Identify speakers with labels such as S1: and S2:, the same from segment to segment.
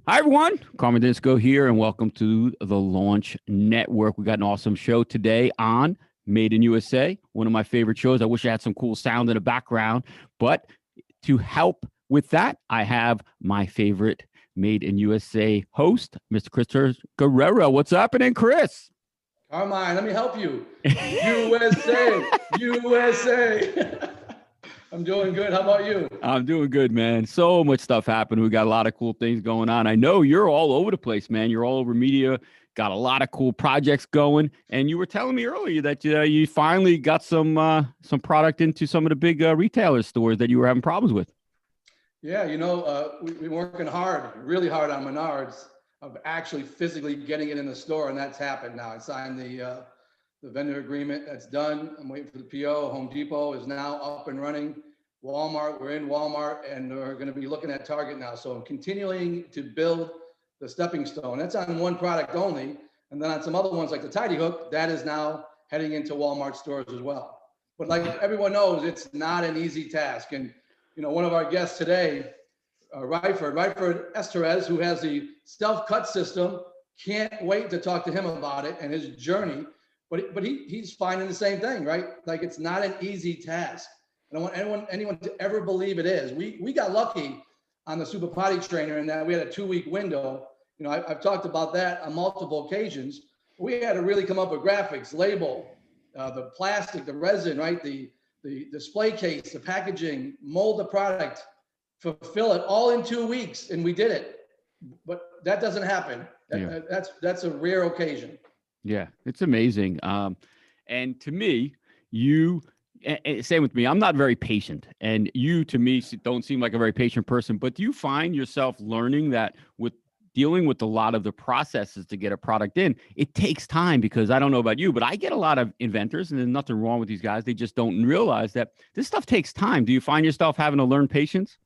S1: Hi, everyone. Carmen Disco here, and welcome to the Launch Network. We got an awesome show today on Made in USA, one of my favorite shows. I wish I had some cool sound in the background, but to help with that, I have my favorite Made in USA host, Mr. Chris Guerrera. What's happening, Chris?
S2: Carmine, let me help you. USA, USA. I'm doing good. How about you?
S1: I'm doing good, man. So much stuff happening. We got a lot of cool things going on. I know you're all over the place, man. You're all over media. Got a lot of cool projects going. And you were telling me earlier that you finally got some product into some of the big retailer stores that you were having problems with.
S2: Yeah, we've been working hard, really hard on Menards of actually physically getting it in the store, and that's happened now. I signed the vendor agreement. That's done. I'm waiting for the PO. Home Depot is now up and running. Walmart, we're in Walmart, and we're going to be looking at Target now. So I'm continuing to build the stepping stone. That's on one product only, and then on some other ones like the Tidy Hook, that is now heading into Walmart stores as well. But like everyone knows, it's not an easy task. And one of our guests today, Ryford Estores, who has the self-cut system, can't wait to talk to him about it and his journey. But he's finding the same thing, right? Like it's not an easy task. I don't want anyone to ever believe it is. We got lucky on the super potty trainer in that we had a 2-week window. I've talked about that on multiple occasions. We had to really come up with graphics, label, the plastic, the resin, right? The display case, the packaging, mold the product, fulfill it all in 2 weeks, and we did it. But that doesn't happen.
S1: Yeah.
S2: That's a rare occasion.
S1: Yeah, it's amazing. And to me, you same with me. I'm not very patient, and you to me don't seem like a very patient person. But do you find yourself learning that with dealing with a lot of the processes to get a product in, it takes time? Because I don't know about you, but I get a lot of inventors, and there's nothing wrong with these guys. They just don't realize that this stuff takes time. Do you find yourself having to learn patience?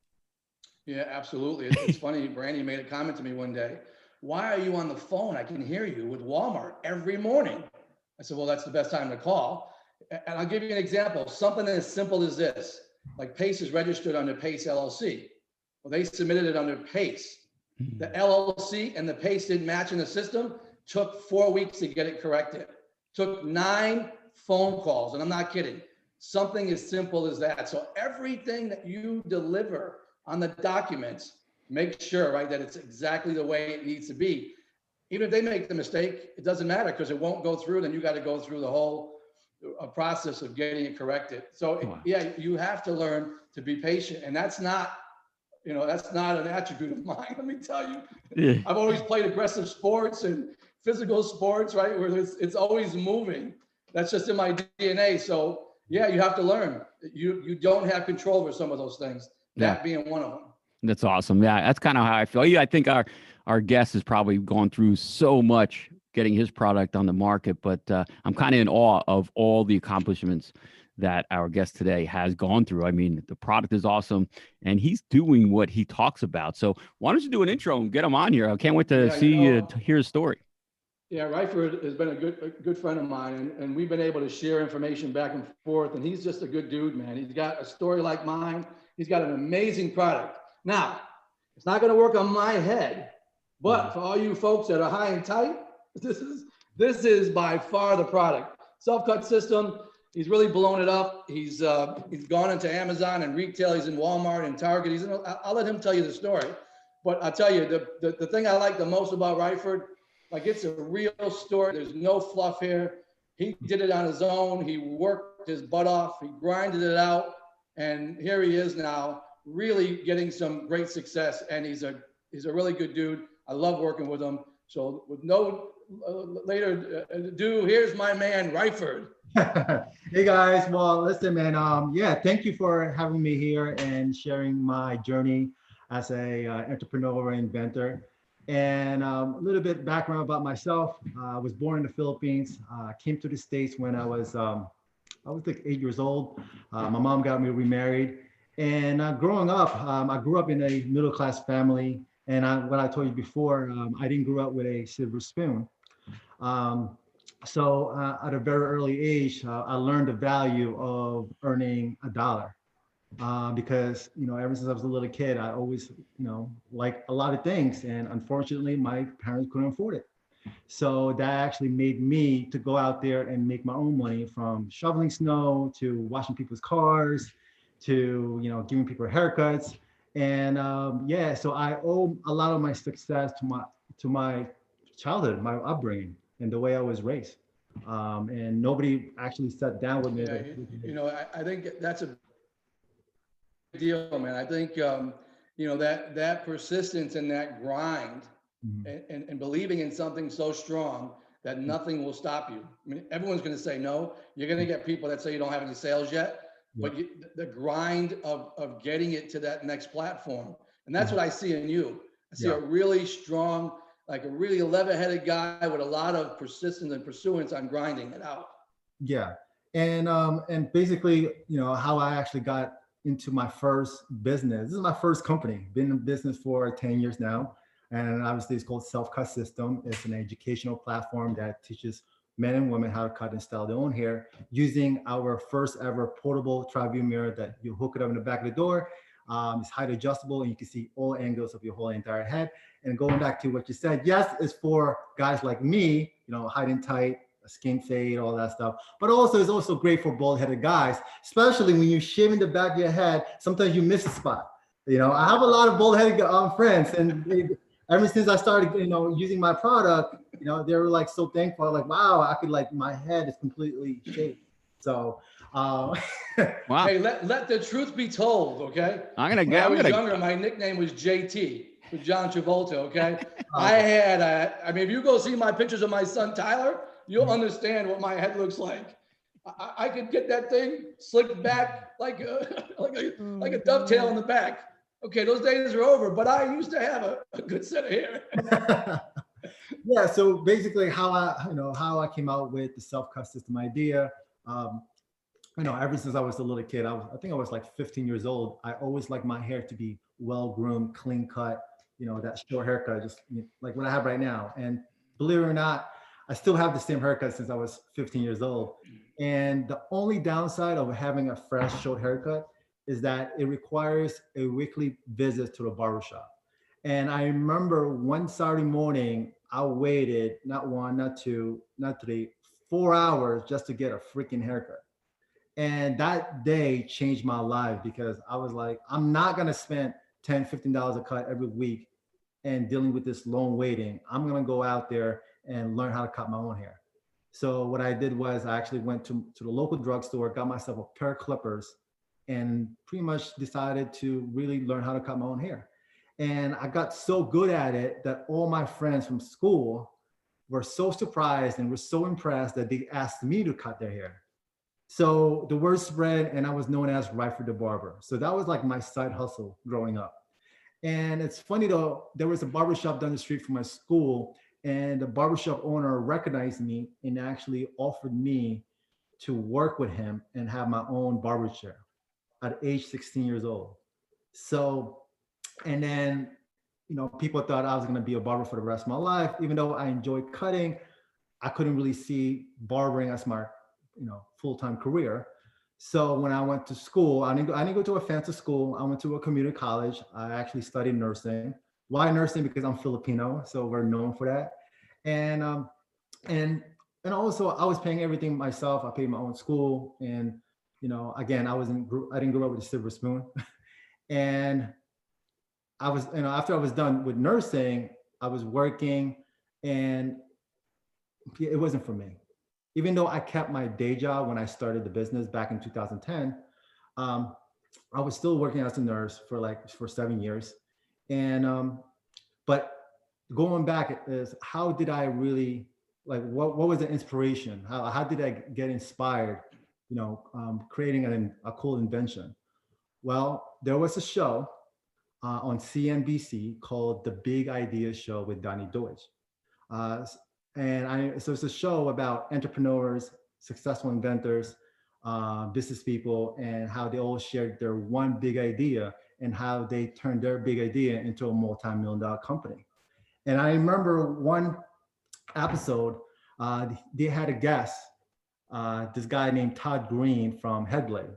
S2: Yeah, absolutely. It's funny. Brandy made a comment to me one day. Why are you on the phone? I can hear you with Walmart every morning. I said, well, that's the best time to call. And I'll give you an example. Something as simple as this, like Pace is registered under Pace LLC. Well, they submitted it under Pace. The LLC and the Pace didn't match in the system. Took 4 weeks to get it corrected. Took 9 phone calls, and I'm not kidding. Something as simple as that. So everything that you deliver on the documents, make sure, right, that it's exactly the way it needs to be. Even if they make the mistake, it doesn't matter because it won't go through. Then you got to go through the whole process of getting it corrected. So
S1: Wow.
S2: yeah, you have to learn to be patient, and that's not an attribute of mine. Let me tell you,
S1: Yeah.
S2: I've always played aggressive sports and physical sports, right, where it's always moving. That's just in my DNA. So yeah, you have to learn. You don't have control over some of those things.
S1: Yeah.
S2: That being one of them.
S1: That's awesome. Yeah, that's kind of how I feel. Yeah, I think our guest has probably gone through so much getting his product on the market, but I'm kind of in awe of all the accomplishments that our guest today has gone through. I mean, the product is awesome, and he's doing what he talks about. So why don't you do an intro and get him on here? I can't wait to
S2: Yeah,
S1: see to hear his story.
S2: yeah, Ryford has been a good friend of mine, and we've been able to share information back and forth. And he's just a good dude, man. He's got a story like mine. He's got an amazing product. Now, it's not going to work on my head, but for all you folks that are high and tight, this is by far the product. Self-cut system. He's really blown it up. He's gone into Amazon and retail. He's in Walmart and Target. I'll let him tell you the story. But I'll tell you, the thing I like the most about Ryford, like it's a real story. There's no fluff here. He did it on his own. He worked his butt off. He grinded it out. And here he is now really getting some great success. And he's a really good dude. I love working with him. So with no later ado, here's my man, Ryford.
S3: Hey guys, well, listen, man. Yeah, thank you for having me here and sharing my journey as a entrepreneur and inventor. And a little bit background about myself. I was born in the Philippines. Came to the States when I was like 8 years old. My mom got me remarried. And growing up, I grew up in a middle-class family. And what I told you before, I didn't grow up with a silver spoon. So at a very early age, I learned the value of earning a dollar. because, ever since I was a little kid, I always, like a lot of things. And unfortunately, my parents couldn't afford it. So that actually made me to go out there and make my own money, from shoveling snow to washing people's cars to, giving people haircuts. And yeah, so I owe a lot of my success to my childhood, my upbringing, and the way I was raised. And nobody actually sat down with me.
S2: Yeah, I think that's a deal, man. I think, that persistence and that grind and believing in something so strong that nothing will stop you. I mean, everyone's going to say no. You're going to get people that say you don't have any sales yet, but the grind of getting it to that next platform. And that's what I see in you. I see a really strong, like a really level-headed guy with a lot of persistence and pursuance on grinding it out.
S3: Yeah. And basically, how I actually got into my first business. This is my first company. Been in business for 10 years now. And obviously it's called Self Cut System. It's an educational platform that teaches men and women how to cut and style their own hair using our first ever portable tri-view mirror that you hook it up in the back of the door. It's height adjustable and you can see all angles of your whole entire head. And going back to what you said, yes, it's for guys like me, height and tight, skin fade, all that stuff. But also, it's also great for bald-headed guys, especially when you're shaving the back of your head. Sometimes you miss a spot. I have a lot of bald-headed friends, and ever since I started, using my product, they were like so thankful. Like, wow, I could my head is completely shaved. So,
S1: Wow.
S2: Hey, let the truth be told, okay? When I was younger, my nickname was JT, with John Travolta, okay? I mean, if you go see my pictures of my son Tyler, you'll understand what my head looks like. I could get that thing slicked back like a dovetail in the back. Okay, those days are over, but I used to have a good set of hair.
S3: Yeah, so basically how I came out with the self-cut system idea, ever since I was a little kid, I think I was like 15 years old. I always liked my hair to be well-groomed, clean cut, that short haircut, just like what I have right now. And believe it or not, I still have the same haircut since I was 15 years old. And the only downside of having a fresh short haircut is that it requires a weekly visit to the barbershop. And I remember one Saturday morning, I waited not one, not two, not three, 4 hours just to get a freaking haircut. And that day changed my life because I was like, I'm not going to spend $10, $15 a cut every week and dealing with this long waiting. I'm going to go out there and learn how to cut my own hair. So what I did was I actually went to the local drugstore, got myself a pair of clippers, and pretty much decided to really learn how to cut my own hair. And I got so good at it that all my friends from school were so surprised and were so impressed that they asked me to cut their hair. So the word spread and I was known as Ryford the barber. So that was like my side hustle growing up. And it's funny though, there was a barbershop down the street from my school, and the barbershop owner recognized me and actually offered me to work with him and have my own barber chair at age 16 years old. So, and then, people thought I was going to be a barber for the rest of my life. Even though I enjoyed cutting, I couldn't really see barbering as my, full-time career. So when I went to school, I didn't go to a fancy school. I went to a community college. I actually studied nursing. Why nursing? Because I'm Filipino, so we're known for that. And and also I was paying everything myself. I paid my own school, and again, I didn't grow up with a silver spoon. And I was, after I was done with nursing, I was working, and it wasn't for me. Even though I kept my day job when I started the business back in 2010, I was still working as a nurse for 7 years. And but going back is, how did I really, what was the inspiration? How did I get inspired, creating a cool invention? Well, there was a show on CNBC called The Big Idea Show with Donnie Deutsch. So it's a show about entrepreneurs, successful inventors, business people, and how they all shared their one big idea and how they turned their big idea into a multi-million-dollar company. And I remember one episode, they had a guest, this guy named Todd Green from Headblade.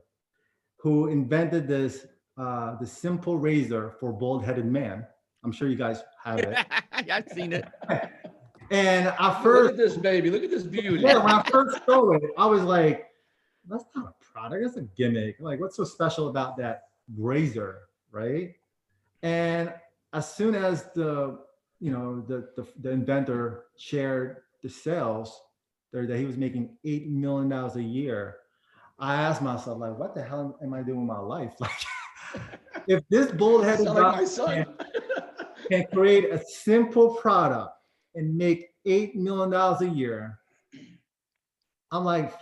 S3: who invented this the simple razor for bald-headed man. I'm sure you guys have it.
S1: I've seen it.
S3: And at
S2: Look
S3: first,
S2: at this baby. Look at this beauty.
S3: yeah, when I first saw it, I was like, that's not a product, that's a gimmick. Like, what's so special about that razor, right? And as soon as the inventor shared the sales that he was making $8 million a year, I asked myself, like, what the hell am I doing with my life? Like, if this bull-headed
S2: Sound like
S3: guy
S2: my son.
S3: can create a simple product and make $8 million a year, I'm like,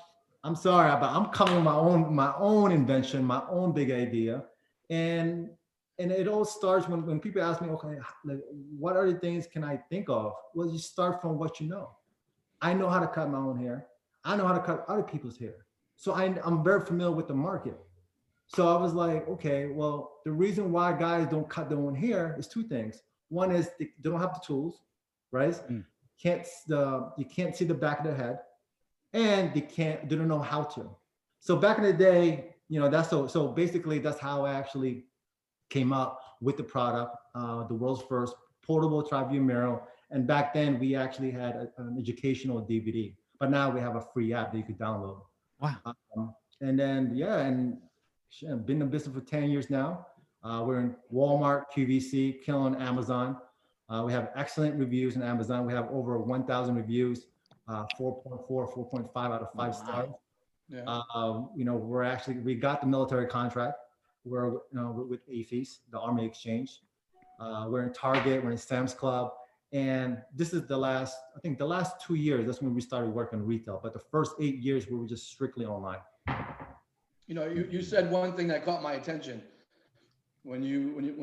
S3: I'm sorry, but I'm coming with my own invention, my own big idea. And it all starts when people ask me, okay, like, what other things can I think of? Well, you start from what you know. I know how to cut my own hair. I know how to cut other people's hair. So I'm very familiar with the market. So I was like, okay, well, the reason why guys don't cut their own hair is two things. One is they don't have the tools, right?
S1: Mm.
S3: You can't see the back of their head, and they don't know how to. So back in the day, that's so basically that's how I actually came up with the product, the world's first portable tri-view mirror. And back then we actually had an educational DVD, but now we have a free app that you could download.
S1: Wow.
S3: And then, yeah, and I've been in business for 10 years now. We're in Walmart, QVC, killing Amazon. We have excellent reviews on Amazon. We have over 1,000 reviews, 4.4, 4.5 out of 5 stars.
S2: Yeah.
S3: We got the military contract. We're with AFIS, the Army Exchange. We're in Target, we're in Sam's Club. And this is the last 2 years, that's when we started working retail. But the first 8 years, we were just strictly online.
S2: You said one thing that caught my attention when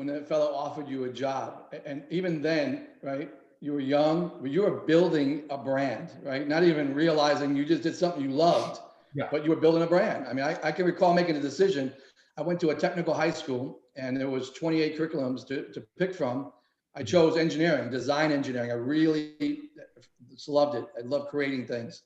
S2: that fellow offered you a job, and even then, right? You were young, but you were building a brand, right? Not even realizing you just did something you loved,
S3: Yeah.
S2: but you were building a brand. I mean, I can recall making a decision. I went to a technical high school, and there was 28 curriculums to pick from. I chose engineering, design engineering. I really just loved it. I love creating things.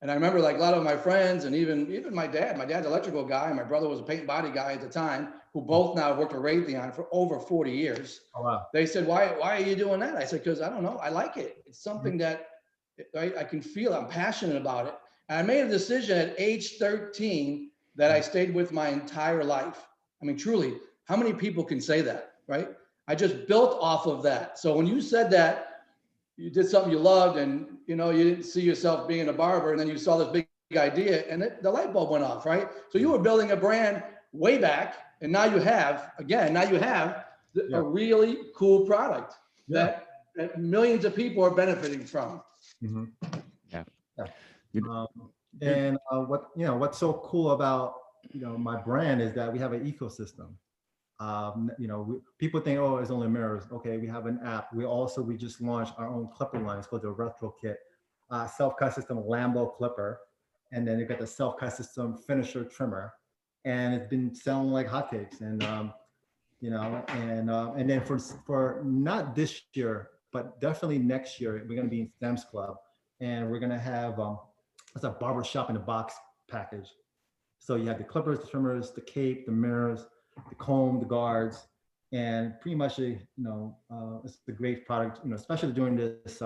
S2: And I remember, like, a lot of my friends, and even my dad's an electrical guy, and my brother was a paint and body guy at the time, who both now worked at Raytheon for over 40 years.
S3: Oh, wow.
S2: They said, why are you doing that? I said, because I don't know, I like it. It's something that, right, I can feel, I'm passionate about it. And I made a decision at age 13 that I stayed with my entire life. I mean, truly, how many people can say that, right? I just built off of that. So when you said that you did something you loved, and you didn't see yourself being a barber, and then you saw this big idea, and the light bulb went off, right? So you were building a brand way back, and now you have a really cool product that millions of people are benefiting from.
S3: Mm-hmm.
S1: Yeah.
S3: And what's so cool about my brand is that we have an ecosystem. People think, oh, it's only mirrors. Okay, we have an app. We just launched our own clipper line. It's called the Retro Kit, self-cut system Lambo clipper, and then you got the self-cut system finisher trimmer, and it's been selling like hotcakes. And and then for not this year, but definitely next year, we're going to be in Sam's Club, and we're going to have it's a barbershop in a box package. So you have the clippers, the trimmers, the cape, the mirrors, the comb, the guards, and pretty much it's a great product, especially during this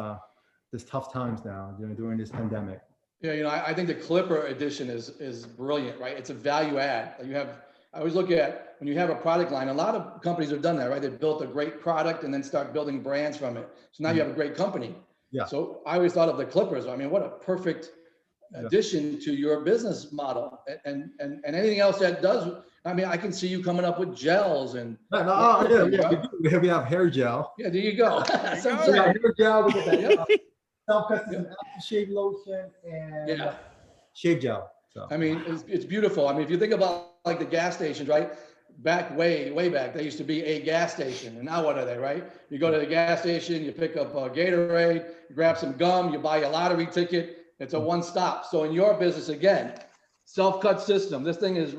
S3: tough times now, during this pandemic.
S2: Yeah, I think the Clipper edition is brilliant, right? It's a value add. I always look at when you have a product line, a lot of companies have done that, right? They've built a great product and then start building brands from it. So now you have a great company.
S3: Yeah.
S2: So I always thought of the Clippers. I mean, what a perfect addition to your business model, and anything else that does. I mean, I can see you coming up with gels and.
S3: We have hair gel.
S2: Yeah, there you go.
S3: We got hair gel. We got that self-custom aftershave lotion and shave gel. So
S2: I mean, it's beautiful. I mean, if you think about like the gas stations, right? Way back, they used to be a gas station, and now what are they, right? You go to the gas station, you pick up a Gatorade, you grab some gum, you buy a lottery ticket. It's a one-stop. So in your business, again, self-cut system. This thing is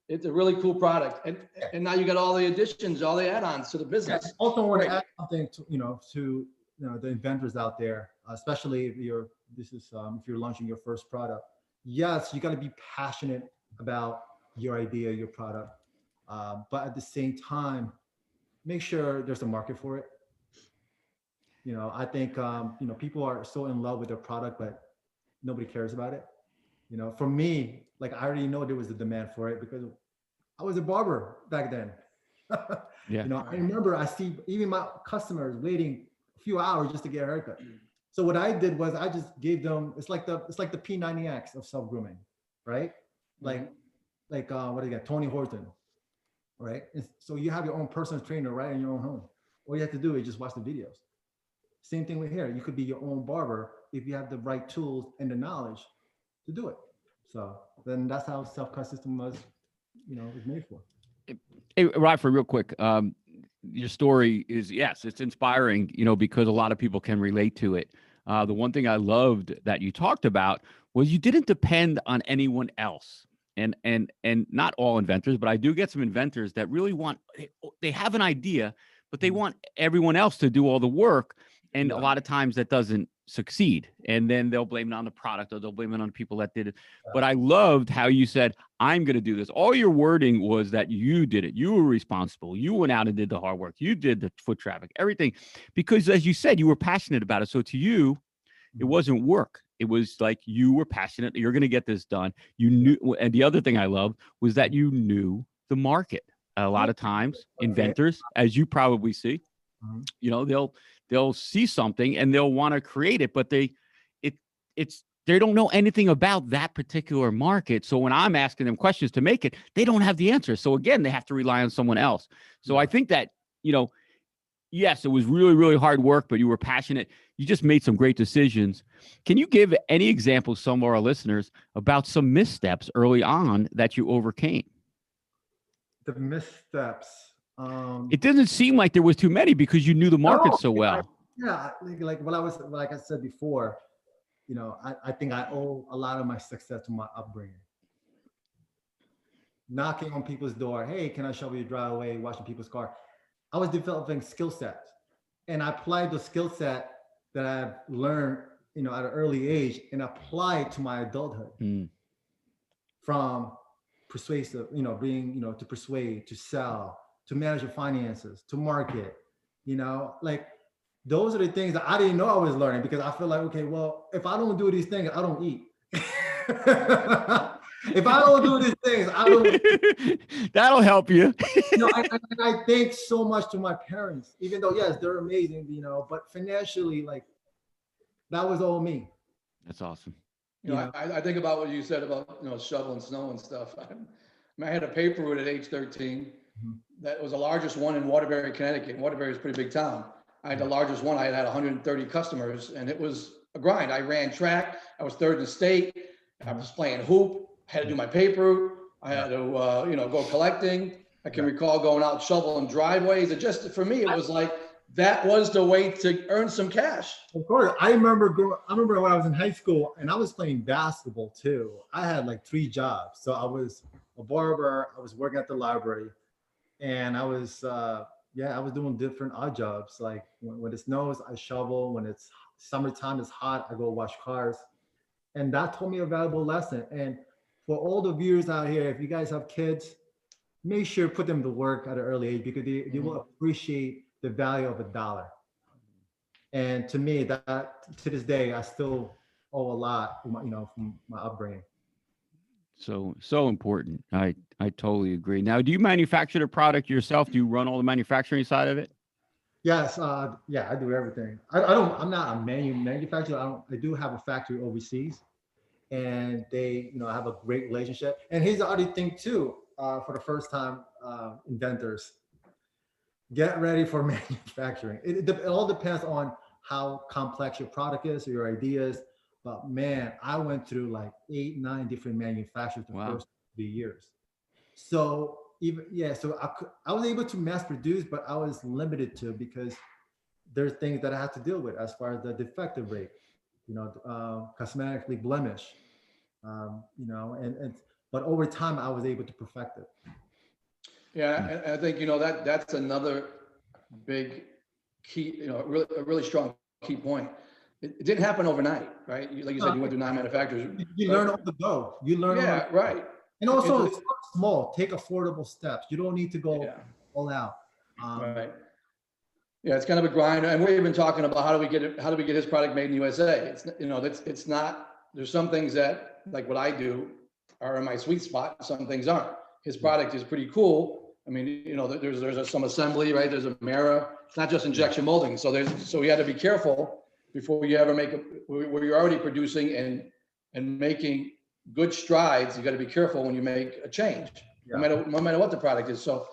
S2: it's a really cool product, and now you got all the additions, all the add-ons to the business.
S3: I also want to add something to the inventors out there, especially if you're launching your first product. Yes, you got to be passionate about your idea, your product. But at the same time, make sure there's a market for it. I think, people are so in love with their product, but nobody cares about it. For me, like I already know there was a demand for it because I was a barber back then.
S1: Yeah.
S3: I remember I see even my customers waiting a few hours just to get a haircut. So what I did was I just gave them, it's like the P90X of self-grooming, right? Like, what do you got? Tony Horton, right? So you have your own personal trainer right in your own home. All you have to do is just watch the videos. Same thing with hair. You could be your own barber if you have the right tools and the knowledge to do it. So then that's how self-cut system was made for.
S1: Hey, Ryford, real quick. Your story is, yes, it's inspiring, because a lot of people can relate to it. The one thing I loved that you talked about was you didn't depend on anyone else. And not all inventors, but I do get some inventors that really they have an idea, but they want everyone else to do all the work. And a lot of times that doesn't succeed. And then they'll blame it on the product or they'll blame it on the people that did it. But I loved how you said, I'm going to do this. All your wording was that you did it. You were responsible. You went out and did the hard work. You did the foot traffic, everything. Because as you said, you were passionate about it. So to you, it wasn't work. It was like you were passionate. You're going to get this done. You knew. And the other thing I loved was that you knew the market. A lot of times, inventors, as you probably see, they'll see something and they'll want to create it, but they don't know anything about that particular market. So when I'm asking them questions to make it, they don't have the answer. So again, they have to rely on someone else. So I think that, yes, it was really, really hard work, but you were passionate. You just made some great decisions. Can you give any examples, some of our listeners, about some missteps early on that you overcame?
S3: The missteps.
S1: It doesn't seem like there was too many because you knew the market so well.
S3: Like I said before, I think I owe a lot of my success to my upbringing. Knocking on people's door, hey, can I shovel your driveway, washing people's car. I was developing skill sets, and I applied the skill set that I've learned, at an early age, and applied to my adulthood. From persuasive, being, to persuade, to sell, to manage your finances, to market, like those are the things that I didn't know I was learning because I feel like, okay, well, if I don't do these things, I don't eat. If I don't do these things, I don't.
S1: That'll help you.
S3: I thank so much to my parents, even though, yes, they're amazing, but financially, like that was all me.
S1: That's awesome.
S2: I think about what you said about, shoveling snow and stuff. I had a paper route at age 13. That was the largest one in Waterbury, Connecticut. Waterbury is a pretty big town. I had the largest one. I had 130 customers, and it was a grind. I ran track. I was third in the state. I was playing hoop. I had to do my paper route. I had to, go collecting. I can recall going out shoveling driveways. For me, it was like, that was the way to earn some cash.
S3: Of course. I remember when I was in high school and I was playing basketball too. I had like 3 jobs. So I was a barber, I was working at the library, and I was doing different odd jobs. Like when it snows, I shovel. When it's summertime, it's hot, I go wash cars. And that taught me a valuable lesson. And for all the viewers out here, if you guys have kids, make sure put them to work at an early age because they will appreciate the value of $1. And to me, that to this day, I still owe a lot, from my upbringing.
S1: So important. I totally agree. Now, do you manufacture the product yourself? Do you run all the manufacturing side of it?
S3: Yes. I do everything. I'm not a manufacturer. I do have a factory overseas, and they, I have a great relationship. And here's the other thing too, for the first time inventors, get ready for manufacturing. It all depends on how complex your product is or your ideas. But man, I went through like 8, 9 different manufacturers the first 3 years. So I was able to mass produce, but I was limited to because there's things that I had to deal with as far as the defective rate, cosmetically blemish, but over time I was able to perfect it.
S2: Yeah, I think, that's another big key, a really strong key point. It didn't happen overnight, right? Like you said, you went through 9 manufacturers.
S3: You learn on the go. You learn.
S2: Yeah, right.
S3: And also
S2: It's-
S3: start small, take affordable steps. You don't need to go
S2: Yeah.
S3: all out.
S2: Right. Yeah, it's kind of a grind, and we've been talking about how do we get it, how do we get his product made in USA? It's, you know, it's not, there's some things that, like what I do, are in my sweet spot, some things aren't. His product is pretty cool. I mean, you know, there's some assembly, right? There's a mirror. It's not just injection molding. So we had to be careful before you ever make where you're already producing and making good strides. You got to be careful when you make a change, no matter what the product is. So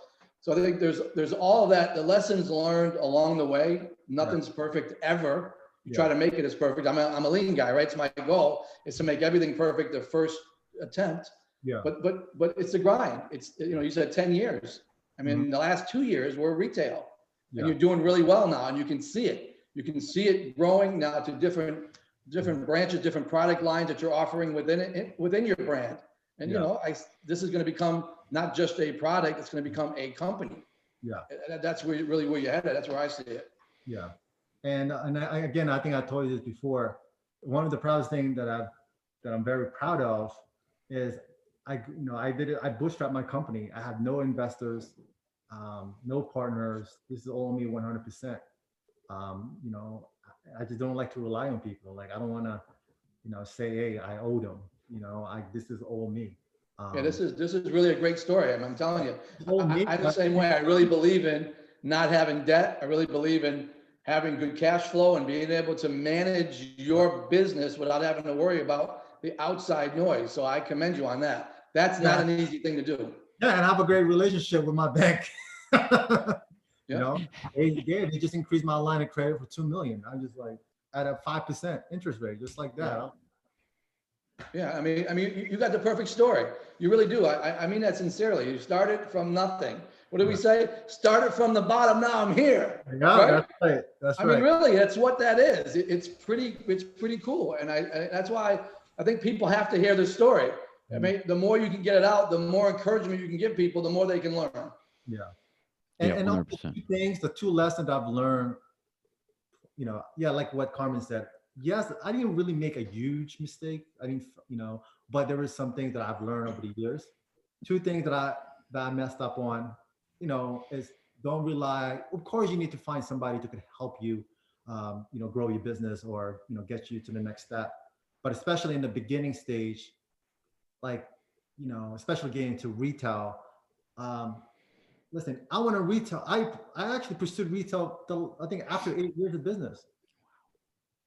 S2: I think there's all of that, the lessons learned along the way. Nothing's perfect ever. You try to make it as perfect. I'm a lean guy, right? It's my goal is to make everything perfect the first attempt.
S3: Yeah.
S2: But it's a grind. It's, you know, you said 10 years. I mean, the last 2 years were retail, and you're doing really well now, and you can see it. You can see it growing now to different branches, different product lines that you're offering within your brand. And you know, this is going to become not just a product; it's going to become a company.
S3: Yeah,
S2: that's really where you're headed. That's where I see it.
S3: yeah, and again, I think I told you this before. One of the proudest things that I'm very proud of is I bootstrapped my company. I have no investors, no partners. This is all me 100%. You know, I just don't like to rely on people. Like I don't want to, you know, say, hey, I owe them. You know, this is all me.
S2: Yeah, this is really a great story. I'm telling you,
S3: me.
S2: I'm the same way. I really believe in not having debt. I really believe in having good cash flow and being able to manage your business without having to worry about the outside noise. So I commend you on that. That's not an easy thing to do.
S3: Yeah, and I have a great relationship with my bank. You know, they just increased my line of credit for $2 million. I'm just like at a 5% interest rate, just like that.
S2: Yeah, I mean, you got the perfect story. You really do. I mean that sincerely. You started from nothing. What do we say? Started from the bottom. Now I'm here.
S3: Yeah, right? That's right. That's right.
S2: I mean, really, that's what that is. It's pretty cool, and that's why I think people have to hear the story. I mean, the more you can get it out, the more encouragement you can give people, the more they can learn.
S3: Yeah. And
S1: 100%.
S3: The two lessons I've learned, you know, like what Carmen said. Yes, I didn't really make a huge mistake. I didn't, you know, but there was some things that I've learned over the years. Two things that I messed up on, you know, is don't rely. Of course, you need to find somebody who can help you, you know, grow your business or, you know, get you to the next step. But especially in the beginning stage, like, you know, especially getting into retail. Listen, I want to retail. I actually pursued retail, I think after 8 years of business.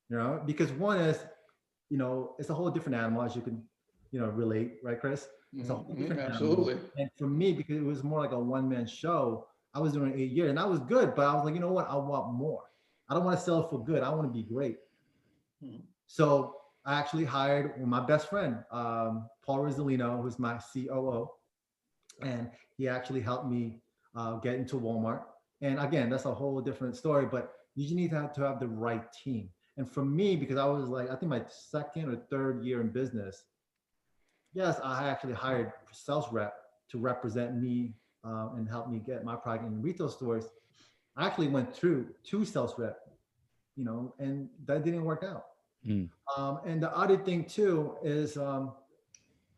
S3: You know, because one is, you know, it's a whole different animal, as you can, you know, relate, right, Chris? It's a whole different
S2: absolutely.
S3: animal. And for me, because it was more like a one-man show, I was doing 8 years, and I was good, but I was like, you know what? I want more. I don't want to sell it for good. I want to be great. So I actually hired my best friend, Paul Rosalino, who's my COO, and he actually helped me get into Walmart. And again, that's a whole different story, but you need to have the right team. And for me, because I was like, I think my second or third year in business, yes, I actually hired a sales rep to represent me and help me get my product in retail stores. I actually went through 2 sales rep, you know, and that didn't work out. And the other thing too is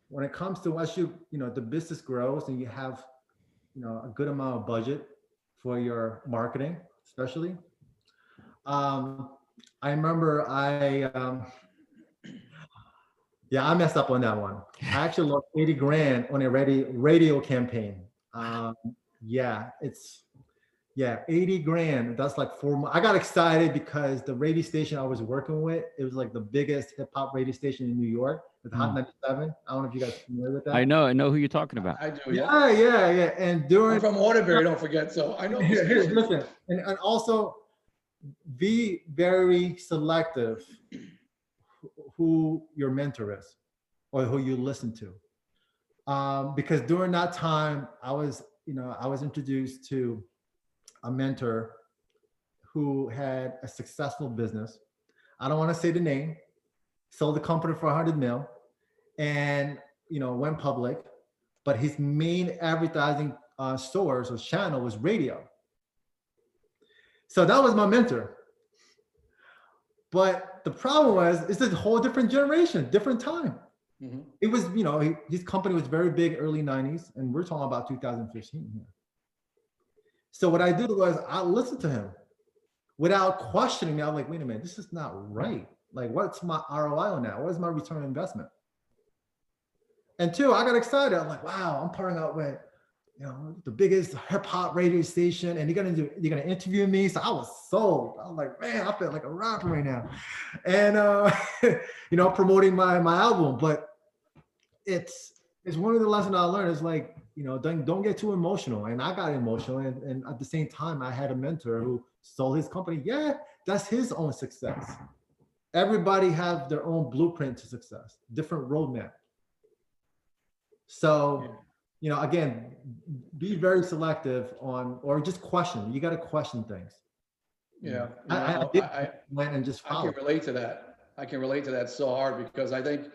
S3: when it comes to as you know, the business grows and you have, you know, a good amount of budget for your marketing, especially. I remember I messed up on that one. I actually lost 80 grand on a radio campaign. 80 grand. That's like 4 months. I got excited because the radio station I was working with, it was like the biggest hip hop radio station in New York with Hot 97. I don't know if you guys are familiar with that.
S1: I know who you're talking about.
S2: I do.
S3: Yeah. And during
S2: I'm from Waterbury, don't forget. So I know.
S3: Listen, and also be very selective who your mentor is or who you listen to. Because during that time, I was introduced to a mentor who had a successful business. I don't want to say the name, sold the company for 100 mil and, you know, went public, but his main advertising source or channel was radio. So that was my mentor. But the problem was, it's a whole different generation, different time. It was, his company was very big early 90s, and we're talking about 2015 here. So what I did was I listened to him without questioning. I was like, wait a minute, this is not right. Like, what's my ROI on that? What is my return on investment? And two, I got excited. I'm like, wow, I'm partnering up with, the biggest hip hop radio station, and they're gonna interview me. So I was sold. I was like, man, I feel like a rapper right now, and promoting my album. But it's one of the lessons I learned is like, don't get too emotional. And I got emotional, and at the same time, I had a mentor who sold his company. Yeah, that's his own success. Everybody have their own blueprint to success, different roadmap. So, again, be very selective on, or just question. You got to question things.
S2: Yeah,
S3: I went and just followed.
S2: I can relate to that. I can relate to that so hard, because I think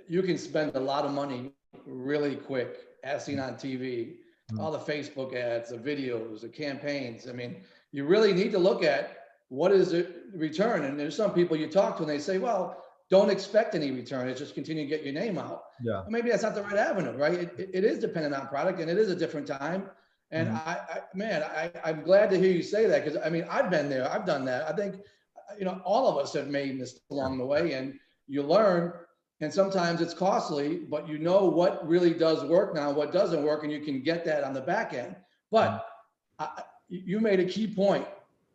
S2: you can spend a lot of money really quick, as seen on TV, all the Facebook ads, the videos, the campaigns. I mean, you really need to look at what is the return. And there's some people you talk to and they say, well, don't expect any return. It's just continue to get your name out.
S3: Yeah.
S2: Well, maybe that's not the right avenue, right? It is dependent on product, and it is a different time. And I'm glad to hear you say that, because I mean, I've been there, I've done that. I think, all of us have made mistakes along the way, and you learn, and sometimes it's costly, but you know what really does work now, what doesn't work, and you can get that on the back end. But you made a key point.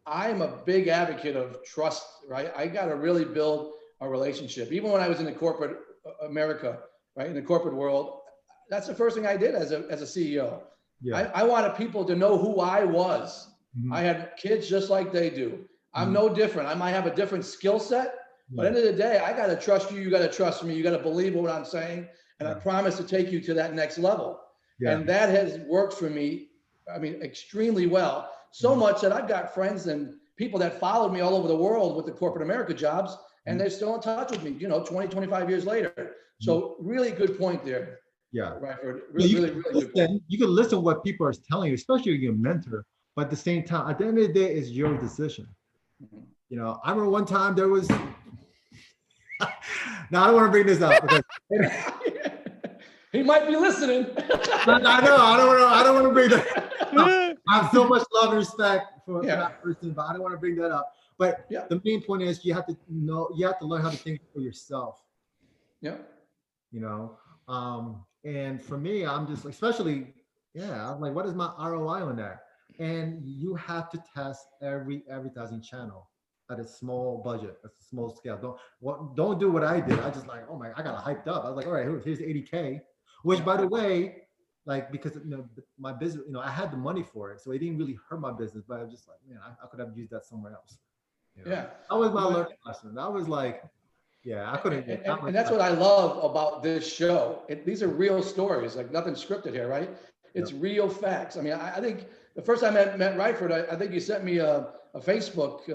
S2: I'm a big advocate of trust, right? I got to really build a relationship. Even when I was in the corporate America, right, in the corporate world, that's the first thing I did as a CEO. Yeah. I wanted people to know who I was. I had kids just like they do. I'm no different. I might have a different skill set, but at the end of the day, I got to trust you. You got to trust me. You got to believe what I'm saying. And I promise to take you to that next level. And that has worked for me, I mean, extremely well. So much that I've got friends and people that followed me all over the world with the corporate America jobs, and they're still in touch with me, 20, 25 years later. So really good point there.
S3: Yeah.
S2: Ryford. Really good point.
S3: You can listen to what people are telling you, especially your mentor, but at the same time, at the end of the day, it's your decision. I remember one time there was, now I don't want to bring this up because
S2: he might be listening.
S3: I know, I don't want to bring that up. I have so much love and respect for that person, but I don't want to bring that up. But the main point is you have to learn how to think for yourself.
S2: Yeah.
S3: And for me, I'm just like, especially, I'm like, what is my ROI on that? And you have to test every advertising channel at a small budget, at a small scale. Don't do what I did. I just like, oh my, I got hyped up. I was like, all right, here's 80K, which by the way, like, because my business, I had the money for it, so it didn't really hurt my business. But I was just like, man, I could have used that somewhere else.
S2: Yeah,
S3: that was my learning lesson. That was like, I couldn't.
S2: And that's what I love about this show. These are real stories, like nothing scripted here, right? It's real facts. I mean, I think the first time I met Ryford, I think you sent me a Facebook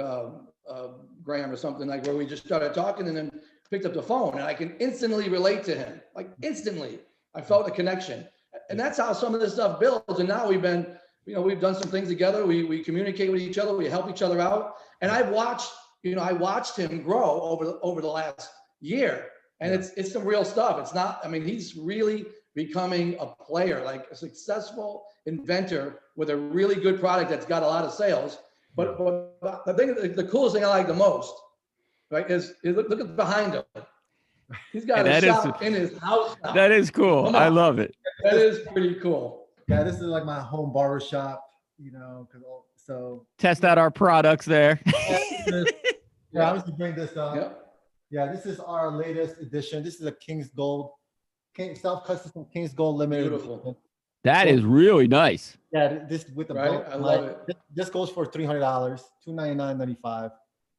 S2: gram or something, like where we just started talking and then picked up the phone, and I can instantly relate to him. Like instantly, I felt the connection. And that's how some of this stuff builds. And now we've done some things together. We communicate with each other. We help each other out. And I watched him grow over the last year. And it's some real stuff. It's not, I mean, he's really becoming a player, like a successful inventor with a really good product that's got a lot of sales. But the coolest thing I like the most, right, is look at behind him. He's got a shop in his house now.
S1: That is cool. I love it.
S2: That is pretty cool.
S3: Yeah, this is like my home barber shop, so
S1: test out our products there.
S3: I was to bring this up. Yeah, this is our latest edition. This is a King's Gold, self-custom King's Gold limited.
S2: Beautiful.
S1: That is really nice.
S3: Yeah, this with the
S2: right. I love it.
S3: This goes for $300, $299.95,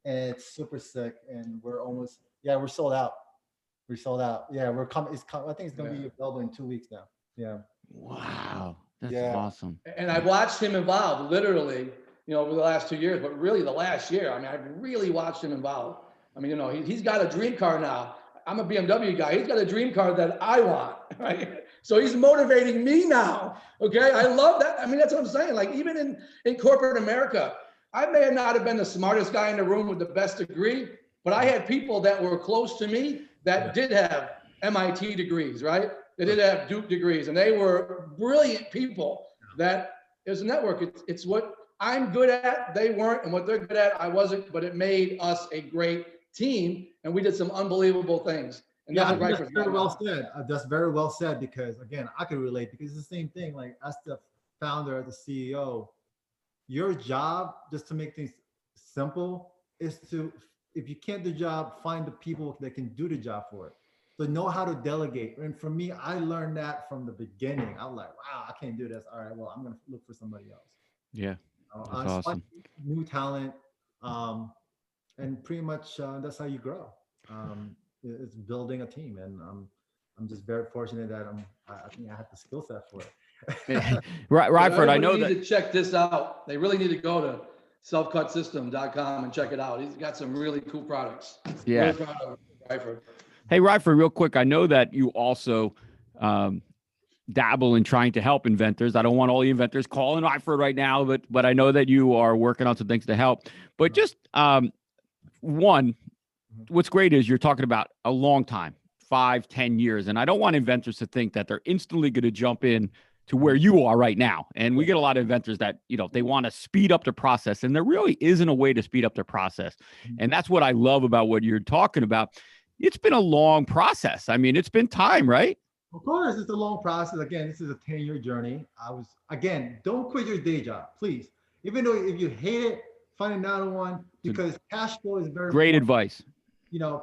S3: and it's super sick. And we're almost, we're sold out. We're sold out. Yeah, we're coming. I think it's gonna be available in 2 weeks now. Yeah.
S1: Wow, that's awesome.
S2: And I watched him evolve literally, over the last 2 years, but really the last year. I mean, I've really watched him evolve. I mean, he's got a dream car now. I'm a BMW guy. He's got a dream car that I want, right? So he's motivating me now. Okay, I love that. I mean, that's what I'm saying. Like even in corporate America, I may not have been the smartest guy in the room with the best degree, but I had people that were close to me that did have MIT degrees, right? They did have Duke degrees, and they were brilliant people. That is a network. It's what I'm good at, they weren't, and what they're good at, I wasn't, but it made us a great team, and we did some unbelievable things. And
S3: Yeah, I
S2: that's what
S3: think that's
S2: Ryford's
S3: very
S2: got
S3: well
S2: now.
S3: said. That's very well said because again, I could relate because it's the same thing. Like as the founder, as the CEO, your job, just to make things simple, is to, if you can't do the job, find the people that can do the job for it. So know how to delegate. And for me, I learned that from the beginning. I'm like, wow, I can't do this. All right, well, I'm gonna look for somebody else.
S1: Yeah, that's
S3: Find
S1: awesome.
S3: new talent, and pretty much that's how you grow. It's building a team, and I'm just very fortunate that I think I have the skill set for it.
S1: Ryford, I
S2: Everybody
S1: know
S2: needs
S1: that.
S2: to check this out. They really need to go to selfcutsystem.com and check it out. He's got some really cool products.
S1: Yeah.
S2: Really proud of Ryford.
S1: Hey, Ryford, real quick. I know that you also dabble in trying to help inventors. I don't want all the inventors calling Ryford right now, but I know that you are working on some things to help. But just one, what's great is you're talking about a long time, 5-10 years. And I don't want inventors to think that they're instantly going to jump in to where you are right now. And we get a lot of inventors that, they want to speed up the process, and there really isn't a way to speed up their process. And that's what I love about what you're talking about. It's been a long process. I mean, it's been time, right?
S3: Of course, it's a long process. Again, this is a 10-year journey. Again, don't quit your day job, please. Even though if you hate it, find another one, because cash flow is very
S1: Great
S3: important.
S1: advice.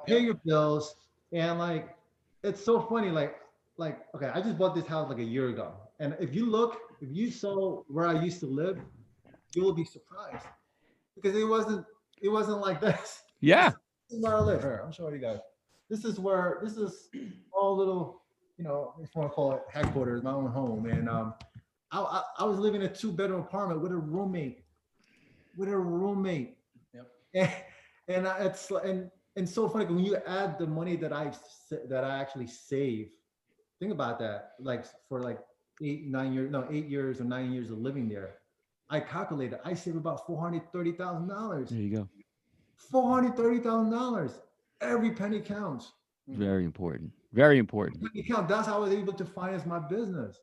S3: Pay your bills. And like, it's so funny. Like, okay, I just bought this house like a year ago. And if you saw where I used to live, you will be surprised because it wasn't like this.
S1: Yeah.
S3: This is where I live. Here, I'm showing you guys. This is all little, if you want to call it headquarters, my own home. And I was living in a 2-bedroom apartment with a roommate.
S2: Yep.
S3: And so funny when you add the money that I actually save. Think about that. Like for like 8 years or 9 years of living there, I calculated I save about $430,000.
S1: There you go.
S3: $430,000. Every penny counts.
S1: Very important. Very important.
S3: That's how I was able to finance my business.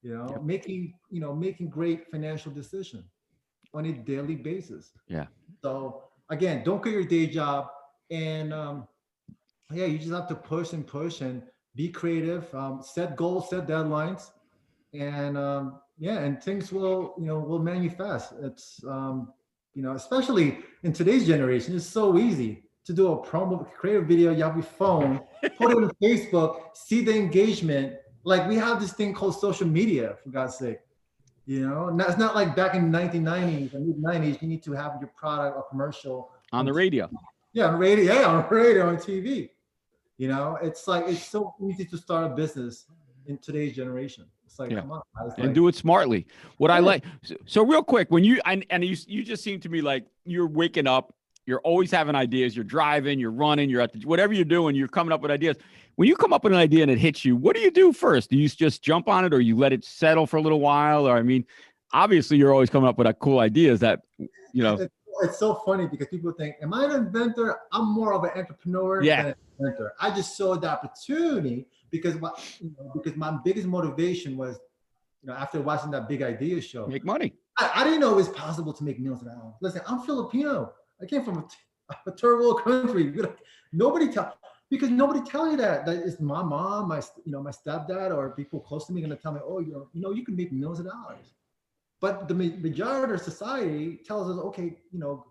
S1: Yep.
S3: Making great financial decisions on a daily basis.
S1: Yeah.
S3: So again, don't quit your day job, and you just have to push and be creative. Set goals, set deadlines, and and things will manifest. It's especially in today's generation, it's so easy to do a promo, create a video, you have your phone, put it on Facebook, see the engagement. Like we have this thing called social media, for God's sake. It's not like back in the 1990s and mid-90s, you need to have your product or commercial
S1: On the radio.
S3: Yeah, on radio, on TV. It's like, it's so easy to start a business in today's generation. It's like, come on.
S1: And do it smartly. What I like. So real quick, when you just seem to me like you're waking up, you're always having ideas, you're driving, you're running, you're at whatever you're doing, you're coming up with ideas. When you come up with an idea and it hits you, what do you do first? Do you just jump on it, or you let it settle for a little while? Or, I mean, obviously you're always coming up with cool ideas that,
S3: It's so funny because people think, am I an inventor? I'm more of an entrepreneur than an inventor. I just saw the opportunity because my biggest motivation was, after watching that Big Idea show,
S1: make money.
S3: I didn't know it was possible to make millions of dollars. Listen, I'm Filipino. I came from a third world country. Nobody tell you that it's my mom, my stepdad, or people close to me going to tell me, oh, you can make millions of dollars. But the majority of society tells us, okay, go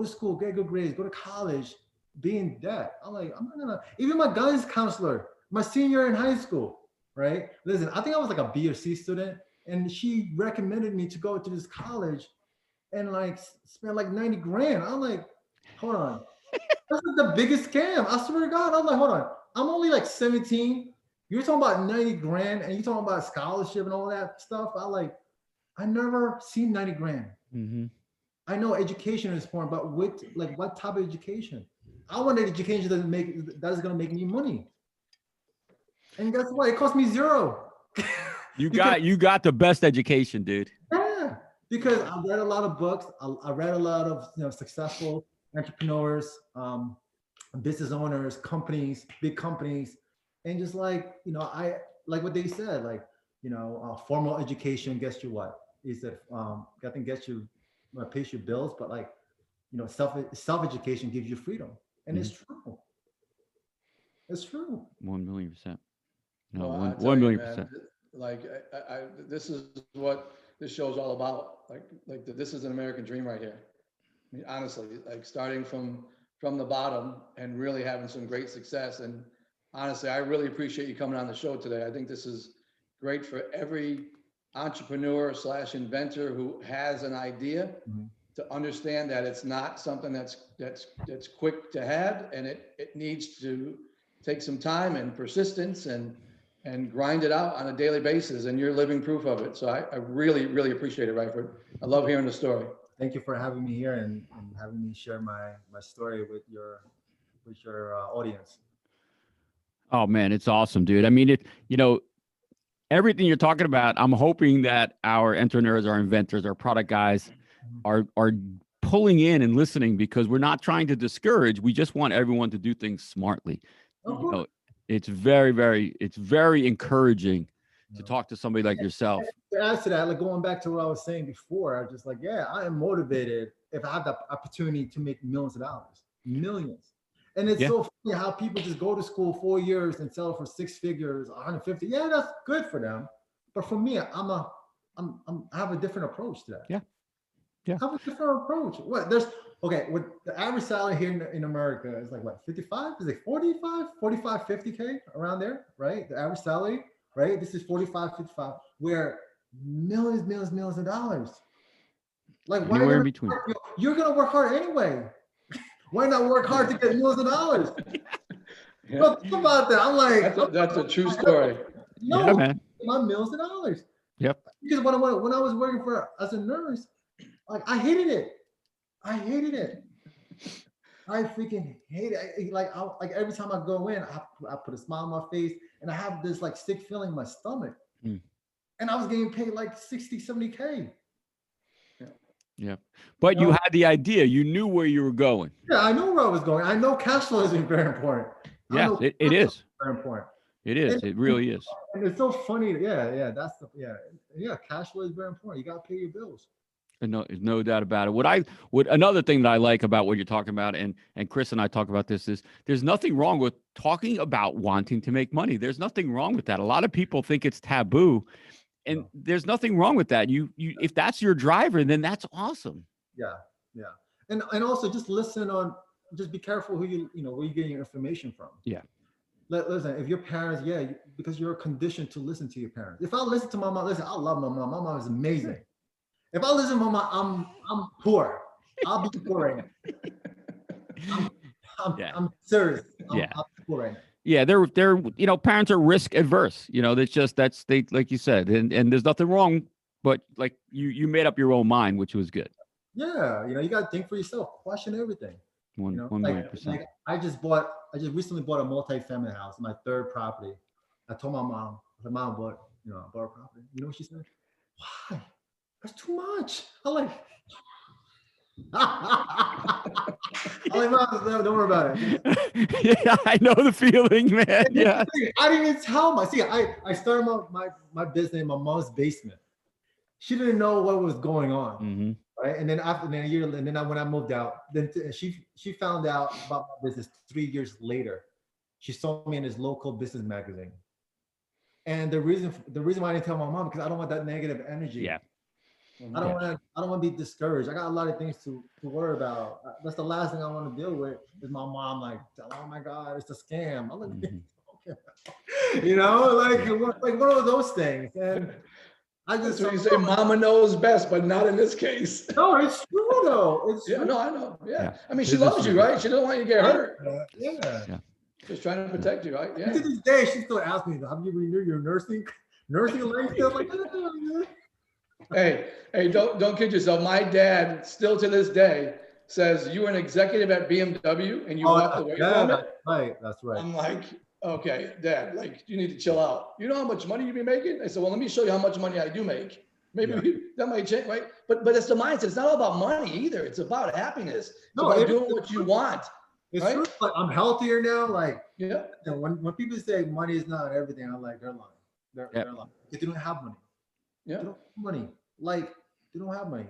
S3: to school, get good grades, go to college, be in debt. I'm like, I'm not gonna. Even my guidance counselor, my senior in high school, right? Listen, I think I was like a B or C student, and she recommended me to go to this college and like spend like 90 grand. I'm like, hold on. That's like the biggest scam. I swear to God. I'm like, hold on. I'm only like 17. You're talking about 90 grand and you're talking about scholarship and all that stuff. I never seen 90 grand.
S1: Mm-hmm.
S3: I know education is important, but what type of education? I want an education that is going to make me money. And guess what? It cost me zero.
S1: You got the best education, dude.
S3: Yeah, because I read a lot of books. I read a lot of successful entrepreneurs, business owners, companies, big companies, And just like, I like what they said, like, formal education gets you what? Is that I think gets you pays your bills, but like, self education gives you freedom. And
S1: Mhm.
S3: it's true. It's true.
S1: 1,000,000%. No,
S2: Well,
S1: one
S2: I tell
S1: one
S2: you,
S1: million
S2: man,
S1: percent.
S2: like this is what this show's all about. This is an American dream right here. I mean, honestly, like starting from the bottom and really having some great success. And honestly, I really appreciate you coming on the show today. I think this is great for every entrepreneur slash inventor who has an idea
S3: Mhm.
S2: to understand that it's not something that's quick to have, and it needs to take some time and persistence and grind it out on a daily basis. And you're living proof of it. So I really, really appreciate it, Ryford. I love hearing the story.
S3: Thank you for having me here and having me share my story with your audience.
S1: Oh man, it's awesome, dude. I mean, everything you're talking about, I'm hoping that our entrepreneurs, our inventors, our product guys are pulling in and listening, because we're not trying to discourage. We just want everyone to do things smartly.
S3: Of
S1: You know,
S3: course.
S1: it's very encouraging to talk to somebody like yourself.
S3: To add to that, like going back to what I was saying before, I was just like, yeah, I am motivated if I have the opportunity to make millions of dollars, millions. And it's
S1: Yeah.
S3: so funny how people just go to school 4 years and sell for six figures, 150. Yeah, that's good for them. But for me, I have a different approach to that.
S1: Yeah. Yeah.
S3: I have a different approach. Okay, with the average salary here in America is like what, 55? Is it 45, 50K around there, right? The average salary, right? This is 45, 55, where millions of dollars. Like, why are
S1: Anywhere
S3: you
S1: in
S3: gonna
S1: between.
S3: you're gonna work hard anyway. Why not work hard to get millions of dollars?
S2: Yeah.
S3: Well, think about that. I'm like,
S2: That's a true story.
S3: no,
S1: Yeah, man.
S3: my millions of dollars.
S1: Yep.
S3: Because when I was working as a nurse, like I hated it. I hated it. I freaking hate it. Like every time I go in, I put a smile on my face and I have this like sick feeling in my stomach.
S1: Mm.
S3: And I was getting paid like 60, 70K.
S1: Yeah. But you
S3: know?
S1: had the idea. You knew where you were going.
S3: Yeah, I know where I was going. I know cash flow is very important. I
S1: Yes,
S3: know
S1: it
S3: cash flow
S1: is.
S3: very important.
S1: It is. It really is.
S3: And it's so funny. Yeah. Cash flow is very important. You got to pay your bills.
S1: And no doubt about it. Another thing that I like about what you're talking about, and Chris and I talk about this, is there's nothing wrong with talking about wanting to make money. There's nothing wrong with that. A lot of people think it's taboo, and there's nothing wrong with that. You if that's your driver, then that's awesome.
S3: Yeah. And also just just be careful where you're getting your information from.
S1: Yeah.
S3: Listen, if your parents, because you're conditioned to listen to your parents. If I listen to my mom, listen, I love my mom. My mom is amazing. If I listen to my mom, I'm poor. I'll be poor right now. I'm serious. I'm poor right now.
S1: Yeah, they're parents are risk adverse. That's they like you said, and there's nothing wrong, but like you made up your own mind, which was good.
S3: Yeah, you got to think for yourself, question everything.
S1: 1,000,000%.
S3: Like I just recently bought a multi-family house, my third property. I told my mom, I said, Mom, I bought a property. You know what she said? Why? That's too much. I'm like, Mom, don't worry about it.
S1: Yeah, I know the feeling, man. Yeah.
S3: I didn't even tell I started my business in my mom's basement. She didn't know what was going on.
S1: Mm-hmm.
S3: Right. And then after a year, and then when I moved out, then she found out about my business 3 years later. She saw me in this local business magazine. And the reason why I didn't tell my mom, because I don't want that negative energy.
S1: Yeah.
S3: I don't want to be discouraged. I got a lot of things to worry about. That's the last thing I want to deal with is my mom like, oh my God, it's a scam. I'm like, okay. Like one of those things. And I just
S2: you say mama knows best, but not in this case.
S3: No, it's true though. It's true.
S2: No, I know. Yeah. I mean, she loves you, right? She doesn't want you to get hurt.
S3: Yeah.
S2: Just trying to protect you, right? Yeah.
S3: To this day, she still asks me, have you renewed your nursing license? I'm like,
S2: Hey, don't kid yourself. My dad still to this day says you were an executive at BMW and you walked away from it.
S3: That's right.
S2: I'm like, okay, Dad, like you need to chill out. You know how much money you be making? I said, well, let me show you how much money I do make. Maybe that might change, right? But it's the mindset. It's not all about money either. It's about happiness. It's about doing what you want.
S3: It's
S2: Right?
S3: true. Like I'm healthier now. Like
S2: Yeah.
S3: you know, when people say money is not everything, I'm like they're lying.
S1: Yep.
S3: They're lying. Because they don't have money.
S2: Yeah.
S3: They don't have money. Like they don't have money.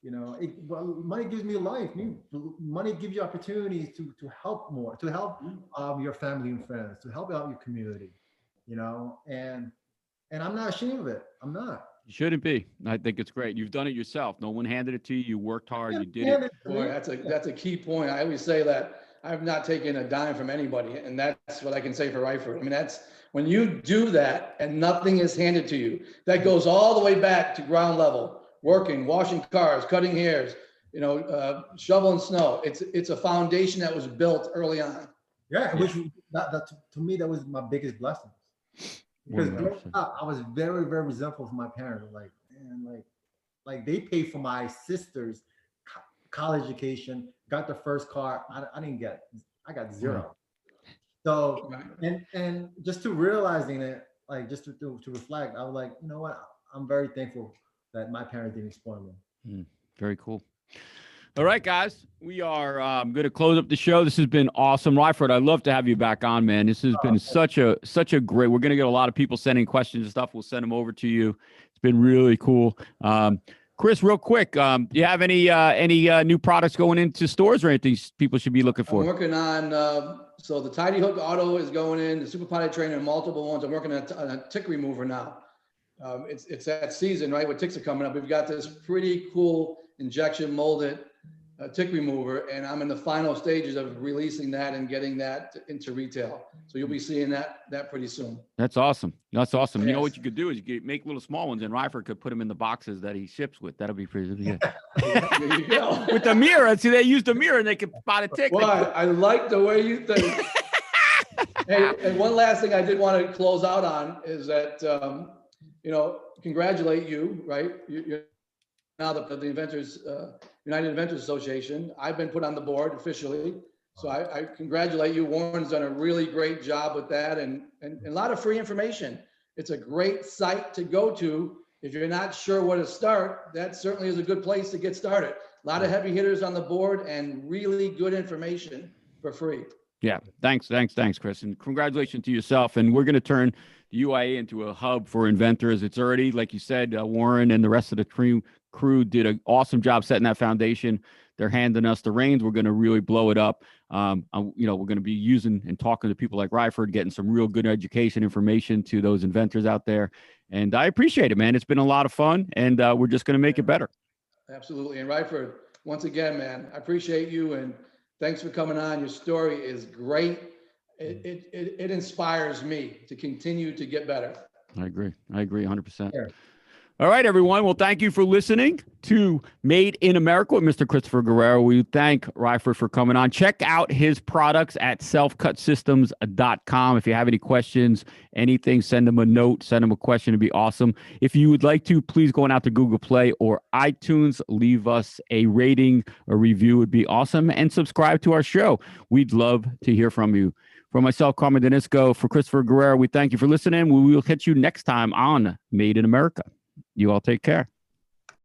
S3: You know, well, money gives me life. Money gives you opportunities to help more, to help your family and friends, to help out your community. You know, and I'm not ashamed of it. I'm not.
S1: You shouldn't be. I think it's great. You've done it yourself. No one handed it to you. You worked hard. You did it.
S2: Boy, that's a key point. I always say that I've not taken a dime from anybody, and that's what I can say for Ryford. I mean, that's when you do that and nothing is handed to you. That goes all the way back to ground level, working, washing cars, cutting hairs, shoveling snow. It's a foundation that was built early on.
S3: Yeah, which that to me that was my biggest blessing. Because growing up, I was very, very resentful of my parents. Like, man, like they paid for my sister's college education, got the first car. I didn't get it. I got zero. So and just to realizing it, like just to reflect, I was like, you know what? I'm very thankful that my parents didn't spoil me.
S1: Very cool. All right, guys, we are going to close up the show. This has been awesome. Ryford, I'd love to have you back on, man. This has been such a great, we're going to get a lot of people sending questions and stuff. We'll send them over to you. It's been really cool. Chris, real quick, do you have any new products going into stores or anything people should be looking for?
S2: I'm working on, so the Tidy Hook Auto is going in, the Super Potty Trainer, and multiple ones. I'm working on a tick remover now. It's that season, right, where ticks are coming up. We've got this pretty cool injection molded tick remover, and I'm in the final stages of releasing that and getting that into retail. So you'll be seeing that pretty soon.
S1: That's awesome. That's awesome.
S2: Yes.
S1: You know what you could do is you could make little small ones, and Ryford could put them in the boxes that he ships with. That'll be pretty good.
S2: There you go.
S1: With the mirror, see, they used the mirror and they could spot a tick.
S2: Well, I like the way you think. Hey, and one last thing I did want to close out on is that, congratulate you, right? You're now the Inventors, United Inventors Association. I've been put on the board officially. So I congratulate you. Warren's done a really great job with that and a lot of free information. It's a great site to go to. If you're not sure where to start, that certainly is a good place to get started. A lot of heavy hitters on the board and really good information for free.
S1: Yeah. Thanks, Chris. And congratulations to yourself. And we're going to turn the UIA into a hub for inventors. It's already, like you said, Warren and the rest of the crew did an awesome job setting that foundation. They're handing us the reins. We're going to really blow it up. We're going to be using and talking to people like Ryford, getting some real good education information to those inventors out there. And I appreciate it, man. It's been a lot of fun, and we're just going to make it better.
S2: Absolutely. And Ryford, once again, man, I appreciate you and thanks for coming on. Your story is great. It inspires me to continue to get better.
S1: I agree 100%.
S3: Yeah.
S1: All right, everyone. Well, thank you for listening to Made in America with Mr. Christopher Guerrera. We thank Ryford for coming on. Check out his products at selfcutsystems.com. If you have any questions, anything, send him a note, send him a question. It'd be awesome. If you would like to, please go on out to Google Play or iTunes. Leave us a rating, a review would be awesome. And subscribe to our show. We'd love to hear from you. For myself, Carmen Denisco, for Christopher Guerrera, we thank you for listening. We will catch you next time on Made in America. You all take care.